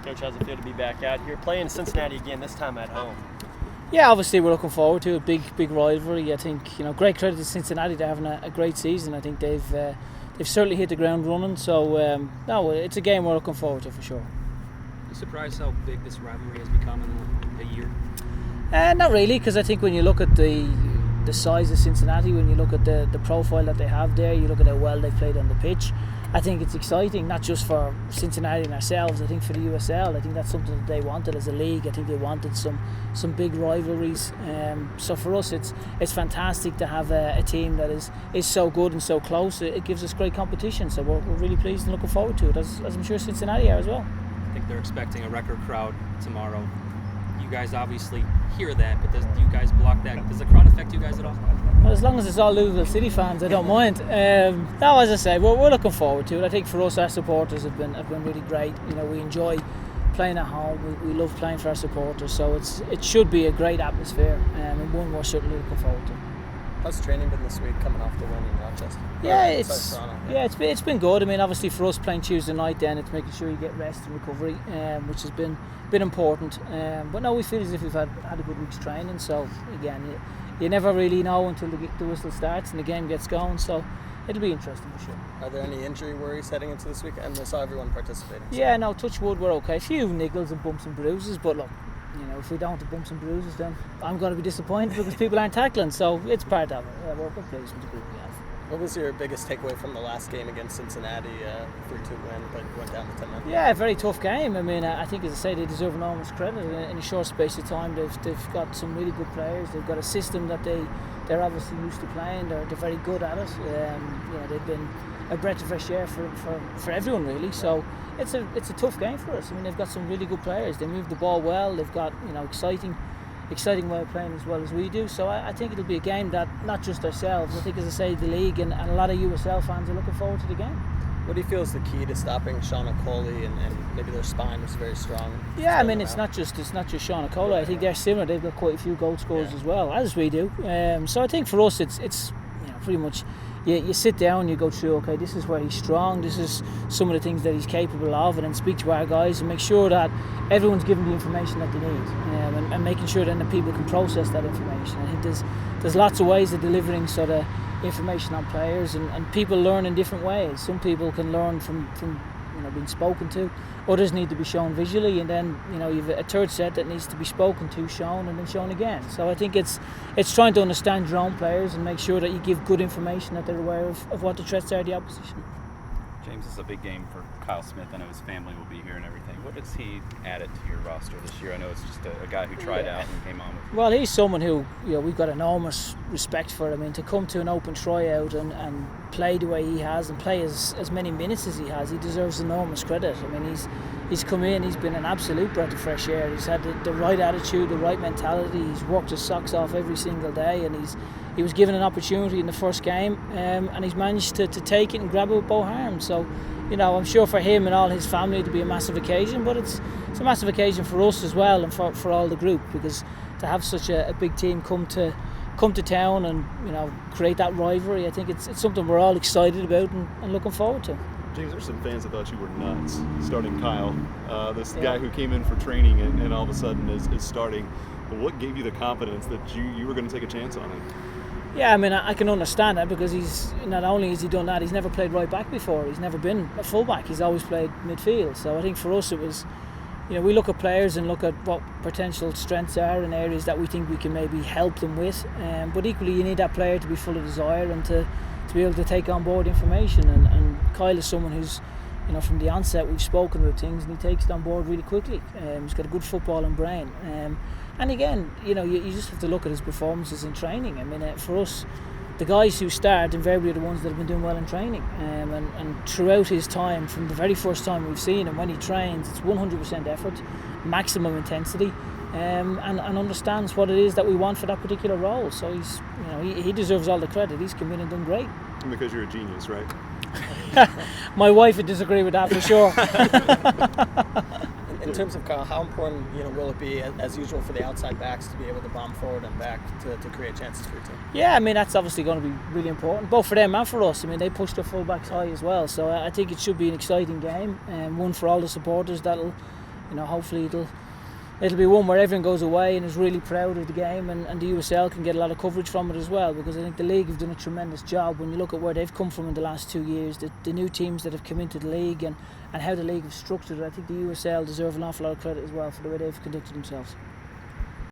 Coach, how's it feel to be back out here playing Cincinnati again, this time at home? Yeah, obviously we're looking forward to a big rivalry. I think great credit to Cincinnati. They're having a great season. I think they've certainly hit the ground running. So no, it's a game we're looking forward to for sure. Are you surprised how big this rivalry has become in a year? Not really, because I think when you look at the size of Cincinnati, when you look at the profile that they have there, you look at how well they've played on the pitch. I think it's exciting, not just for Cincinnati and ourselves. I think for the USL, I think that's something that they wanted as a league. I think they wanted some big rivalries. So for us, it's fantastic to have a team that is so good and so close. It gives us great competition. So we're really pleased and looking forward to it, as I'm sure Cincinnati are as well. I think they're expecting a record crowd tomorrow. You guys obviously hear that, but do you guys block that? Does the crowd affect you guys at all? Well, as long as it's all Louisville City fans, I don't mind. No, as I say, we're looking forward to it. I think for us, our supporters have been really great. We enjoy playing at home. We love playing for our supporters, so it should be a great atmosphere, and one we're certainly looking forward to. How's training been this week, coming off the win in Rochester? Yeah, it's been good. I mean, obviously for us playing Tuesday night, then it's making sure you get rest and recovery, which has been important. But no, we feel as if we've had a good week's training. So again, you never really know until the whistle starts and the game gets going. So it'll be interesting for sure. Are there any injury worries heading into this week? And we saw everyone participating. So. Yeah, no, touch wood, we're okay. A few niggles and bumps and bruises, but look, if we don't have bumps and bruises, then I'm going to be disappointed because people aren't tackling. So it's part of it. We're pleased with the group we have. What was your biggest takeaway from the last game against Cincinnati, 3-2 win, but went down to 10 men? Yeah, a very tough game. I mean, I think, as I say, they deserve enormous credit. In a short space of time, they've got some really good players. They've got a system that they're obviously used to playing. They're very good at it. They've been a breath of fresh air for everyone, really. So it's a tough game for us. I mean, they've got some really good players. They move the ball well. They've got exciting way of playing as well as we do. So I think it'll be a game that not just ourselves, I think, as I say, the league and a lot of USL fans are looking forward to the game. What do you feel is the key to stopping Sean Okoli and maybe their spine was very strong? Yeah, I mean, it's not just Sean Okoli. I think they're similar. They've got quite a few goal scorers as well, as we do. So I think for us, it's pretty much. You sit down, you go through, okay, this is where he's strong, this is some of the things that he's capable of, and then speak to our guys and make sure that everyone's given the information that they need, and making sure then that people can process that information. I think there's lots of ways of delivering sort of information on players, and people learn in different ways. Some people can learn from being spoken to, others need to be shown visually, and then you've a third set that needs to be spoken to, shown, and then shown again. So I think it's trying to understand your own players and make sure that you give good information, that they're aware of what the threats are of the opposition. James, this is a big game for Kyle Smith. I know his family will be here and everything. What does he add it to your roster this year? I know it's just a guy who tried out and came on with you. Well, he's someone who we've got enormous respect for. I mean, to come to an open tryout and play the way he has and play as many minutes as he has, he deserves enormous credit. I mean, he's come in, he's been an absolute breath of fresh air. He's had the right attitude, the right mentality. He's worked his socks off every single day, and he was given an opportunity in the first game, and he's managed to take it and grab it with both arms. So, I'm sure for him and all his family it'll be a massive occasion, but it's a massive occasion for us as well, and for all the group, because to have such a big team come to town and create that rivalry, I think it's something we're all excited about and looking forward to. James, there's some fans that thought you were nuts starting Kyle, this guy who came in for training and all of a sudden is starting. But what gave you the confidence that you were going to take a chance on him? Yeah, I mean, I can understand that, because he's not only has he done that, he's never played right back before. He's never been a full back. He's always played midfield. So I think for us it was, we look at players and look at what potential strengths are in areas that we think we can maybe help them with. But equally, you need that player to be full of desire and to be able to take on board information. And Kyle is someone who's, from the onset we've spoken about things, and he takes it on board really quickly. He's got a good footballing brain. And again, you just have to look at his performances in training. I mean, for us, the guys who start invariably are the ones that have been doing well in training. And throughout his time, from the very first time we've seen him, when he trains, it's 100% effort, maximum intensity, and understands what it is that we want for that particular role. So he deserves all the credit. He's come in and done great. And because you're a genius, right? My wife would disagree with that for sure. In terms of Kyle, how important will it be, as usual, for the outside backs to be able to bomb forward and back to create chances for your team? Yeah, I mean, that's obviously going to be really important, both for them and for us. I mean, they push their full backs high as well, so I think it should be an exciting game, and one for all the supporters that'll hopefully it'll be one where everyone goes away and is really proud of the game, and the USL can get a lot of coverage from it as well, because I think the league have done a tremendous job when you look at where they've come from in the last 2 years, the new teams that have come into the league and how the league is structured. I think the USL deserve an awful lot of credit as well for the way they've conducted themselves.